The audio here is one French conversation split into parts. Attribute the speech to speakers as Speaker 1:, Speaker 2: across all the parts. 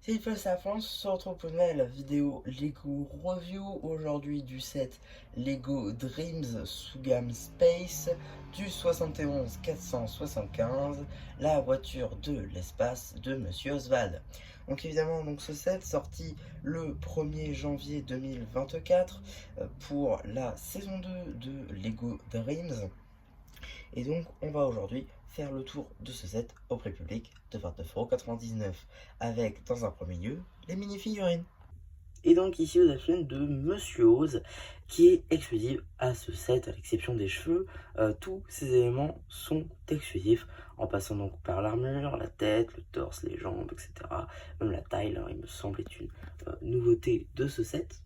Speaker 1: Salut la France, on se retrouve pour une nouvelle vidéo Lego Review aujourd'hui du set Lego Dreams sous gamme Space du 71 475, la voiture de l'espace de Monsieur Oswald. Donc évidemment ce set sorti le 1er janvier 2024 pour la saison 2 de Lego Dreams. Et donc on va aujourd'hui faire le tour de ce set au prix public de 29,99€ avec dans un premier lieu les mini-figurines. Et donc ici vous avez une de Monsieur Oz qui est exclusive à ce set à l'exception des cheveux. Tous ces éléments sont exclusifs en passant donc par l'armure, la tête, le torse, les jambes, etc. Même la taille, là, il me semble, est une nouveauté de ce set.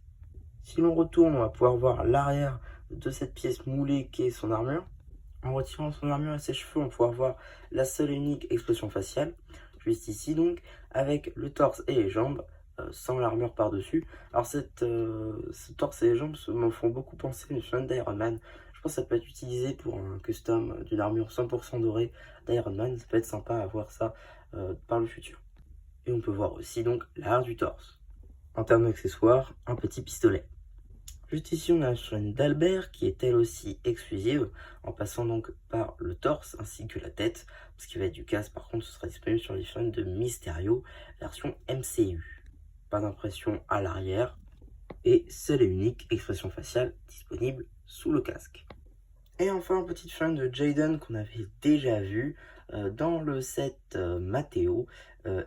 Speaker 1: Si l'on retourne, on va pouvoir voir l'arrière de cette pièce moulée qui est son armure. En retirant son armure et ses cheveux, on va pouvoir voir la seule et unique expression faciale, juste ici donc, avec le torse et les jambes, sans l'armure par-dessus. Alors ce torse et les jambes me font beaucoup penser à une d'Iron Man. Je pense que ça peut être utilisé pour un custom d'une armure 100% dorée d'Iron Man. Ça peut être sympa à voir ça par le futur. Et on peut voir aussi donc l'arrière du torse. En termes d'accessoires, un petit pistolet. Juste ici, on a sur une d'Albert qui est elle aussi exclusive, en passant donc par le torse ainsi que la tête. Ce qui va être du casque, par contre, ce sera disponible sur les figurines de Mysterio, version MCU. Pas d'impression à l'arrière, et seule et unique expression faciale disponible sous le casque. Et enfin, petite figurine de Jaden qu'on avait déjà vu dans le set Matteo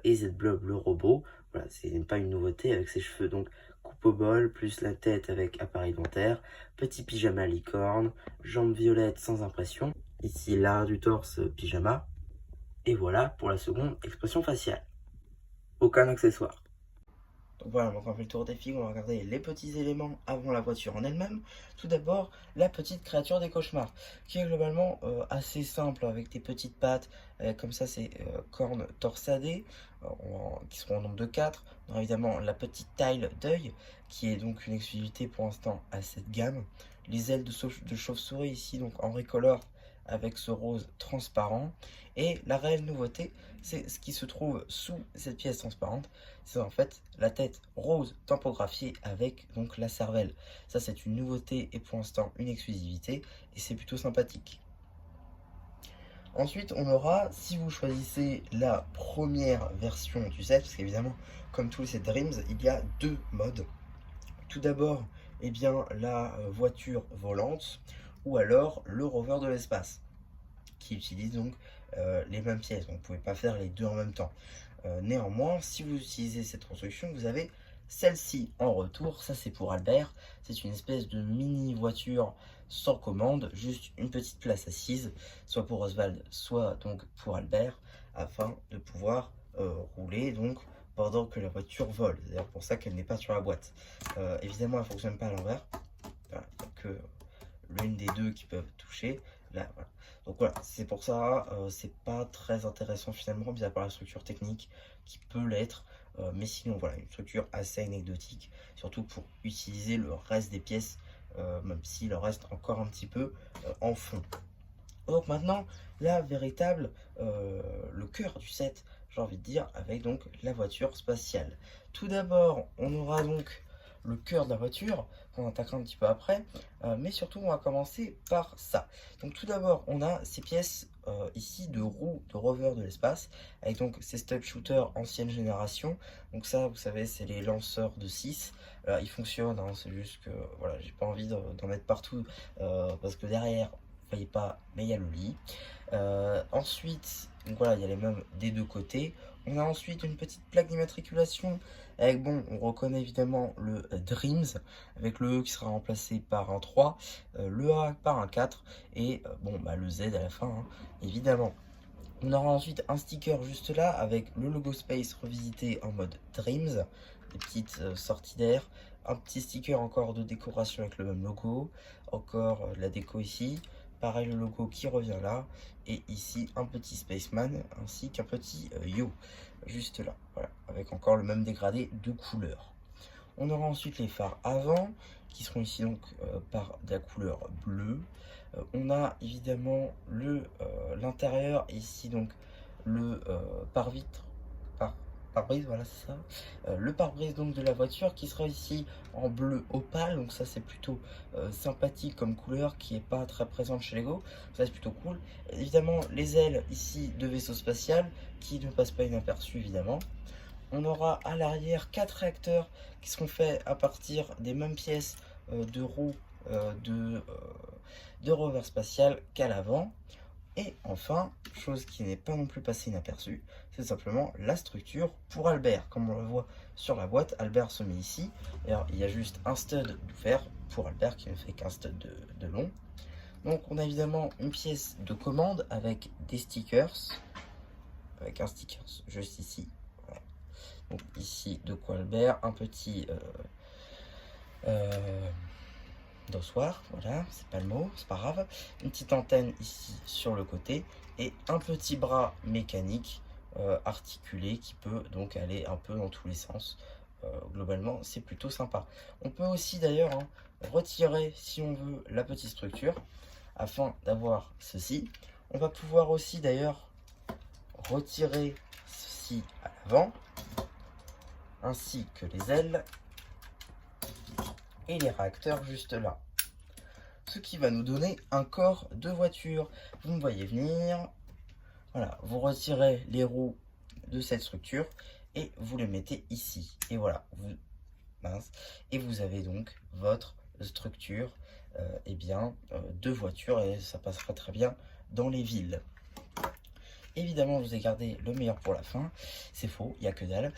Speaker 1: et Z-Blob le robot. Voilà, c'est pas une nouveauté avec ses cheveux donc coupe au bol, plus la tête avec appareil dentaire, petit pyjama licorne, jambes violettes sans impression. Ici l'arrière du torse pyjama. Et voilà pour la seconde expression faciale. Aucun accessoire. Donc voilà, on fait le tour des figues, on va regarder les petits éléments avant la voiture en elle-même. Tout d'abord, la petite créature des cauchemars, qui est globalement assez simple, avec des petites pattes, comme ça c'est cornes torsadées, qui seront en nombre de 4. On a évidemment la petite taille d'œil, qui est donc une exclusivité pour l'instant à cette gamme. Les ailes de chauve-souris ici, donc en recolor, avec ce rose transparent. Et la réelle nouveauté, c'est ce qui se trouve sous cette pièce transparente, c'est en fait la tête rose tampographiée avec donc la cervelle. Ça c'est une nouveauté et pour l'instant une exclusivité et c'est plutôt sympathique. Ensuite on aura, si vous choisissez la première version du set, parce qu'évidemment comme tous les sets Dreams, il y a deux modes. Tout d'abord, eh bien, la voiture volante ou alors le rover de l'espace qui utilise donc les mêmes pièces. Donc vous ne pouvez pas faire les deux en même temps. Néanmoins, si vous utilisez cette construction, vous avez celle-ci en retour. Ça, c'est pour Albert. C'est une espèce de mini voiture sans commande, juste une petite place assise, soit pour Oswald, soit donc pour Albert, afin de pouvoir rouler donc pendant que la voiture vole. C'est d'ailleurs pour ça qu'elle n'est pas sur la boîte. Évidemment, elle ne fonctionne pas à l'envers. Voilà, il n'y a que l'une des deux qui peuvent toucher. Là, voilà. Donc voilà, c'est pour ça, c'est pas très intéressant finalement, mis à part la structure technique qui peut l'être. Mais sinon, voilà, une structure assez anecdotique, surtout pour utiliser le reste des pièces, même s'il en reste encore un petit peu en fond. Donc maintenant, la véritable, le cœur du set, j'ai envie de dire, avec donc la voiture spatiale. Tout d'abord, on aura donc le cœur de la voiture, qu'on attaquera un petit peu après, mais surtout on va commencer par ça. Donc tout d'abord, on a ces pièces ici de roues de rover de l'espace, avec donc ces stub shooters ancienne génération. Donc ça, vous savez, c'est les lanceurs de 6. Ils fonctionnent, hein, c'est juste que voilà, j'ai pas envie d'en mettre partout, parce que derrière, vous voyez pas, mais il y a le lit. Ensuite, donc voilà, il y a les mêmes des deux côtés. On a ensuite une petite plaque d'immatriculation avec, bon, on reconnaît évidemment le Dreams, avec le E qui sera remplacé par un 3, le A par un 4, et bon, bah, le Z à la fin, hein, évidemment. On aura ensuite un sticker juste là, avec le logo Space revisité en mode Dreams, des petites sorties d'air, un petit sticker encore de décoration avec le même logo, encore la déco ici, pareil le logo qui revient là, et ici un petit Spaceman ainsi qu'un petit Yo, juste là, voilà, avec encore le même dégradé de couleur. On aura ensuite les phares avant, qui seront ici donc par de la couleur bleue. On a évidemment l'intérieur, ici donc le pare-vitre, pare-brise, voilà, c'est ça. Le pare-brise donc de la voiture qui sera ici en bleu opale, donc ça c'est plutôt sympathique comme couleur qui est pas très présente chez Lego, ça c'est plutôt cool. Évidemment les ailes ici de vaisseau spatial qui ne passent pas inaperçues évidemment. On aura à l'arrière 4 réacteurs qui seront faits à partir des mêmes pièces de roues de rover spatial qu'à l'avant. Et enfin, chose qui n'est pas non plus passée inaperçue, c'est simplement la structure pour Albert. Comme on le voit sur la boîte, Albert se met ici. Alors, il y a juste un stud ouvert pour Albert qui ne fait qu'un stud de long. Donc, on a évidemment une pièce de commande avec des stickers. Avec un sticker juste ici. Voilà. Donc, ici, de quoi Albert, un petit d'ossoir, voilà, c'est pas le mot, c'est pas grave. Une petite antenne ici sur le côté et un petit bras mécanique articulé qui peut donc aller un peu dans tous les sens. Globalement, c'est plutôt sympa. On peut aussi d'ailleurs retirer, si on veut, la petite structure afin d'avoir ceci. On va pouvoir aussi d'ailleurs retirer ceci à l'avant, ainsi que les ailes et les réacteurs juste là. Ce qui va nous donner un corps de voiture. Vous me voyez venir. Voilà, vous retirez les roues de cette structure et vous les mettez ici. Et voilà, et vous avez donc votre structure de voiture et ça passera très bien dans les villes. Évidemment, je vous ai gardé le meilleur pour la fin. C'est faux, il n'y a que dalle.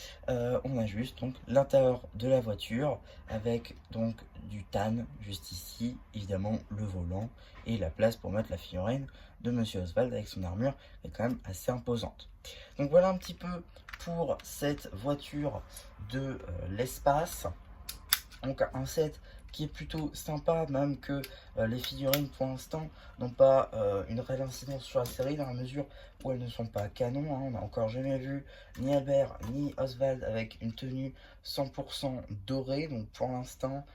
Speaker 1: On a juste donc l'intérieur de la voiture avec donc du tan juste ici. Évidemment, le volant et la place pour mettre la figurine de Monsieur Oswald avec son armure est quand même assez imposante. Donc voilà un petit peu pour cette voiture de l'espace. Donc un set qui est plutôt sympa, même que les figurines pour l'instant n'ont pas une réelle incidence sur la série dans la mesure où elles ne sont pas canon. On n'a encore jamais vu ni Albert ni Oswald avec une tenue 100% dorée, donc pour l'instant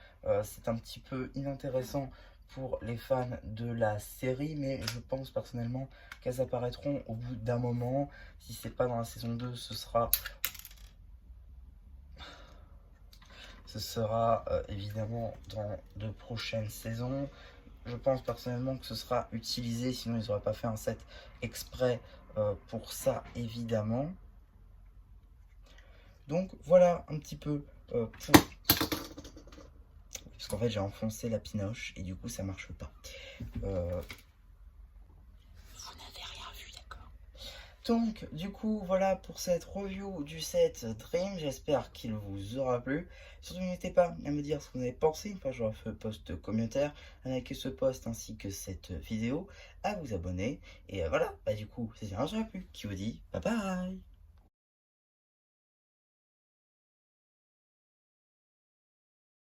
Speaker 1: c'est un petit peu inintéressant pour les fans de la série, mais je pense personnellement qu'elles apparaîtront au bout d'un moment. Si c'est pas dans la saison 2, ce sera évidemment dans de prochaines saisons. Je pense personnellement que ce sera utilisé, sinon ils n'auraient pas fait un set exprès pour ça évidemment. Donc voilà un petit peu pour... Parce qu'en fait j'ai enfoncé la pinoche et du coup ça marche pas. Donc, du coup, voilà pour cette review du set Dream. J'espère qu'il vous aura plu. Surtout, n'hésitez pas à me dire ce que vous avez pensé. Une fois que j'aurai fait le post commentaire avec ce post ainsi que cette vidéo, à vous abonner. Et voilà, du coup, c'est bien, j'aurais plus. Qui vous dit bye bye.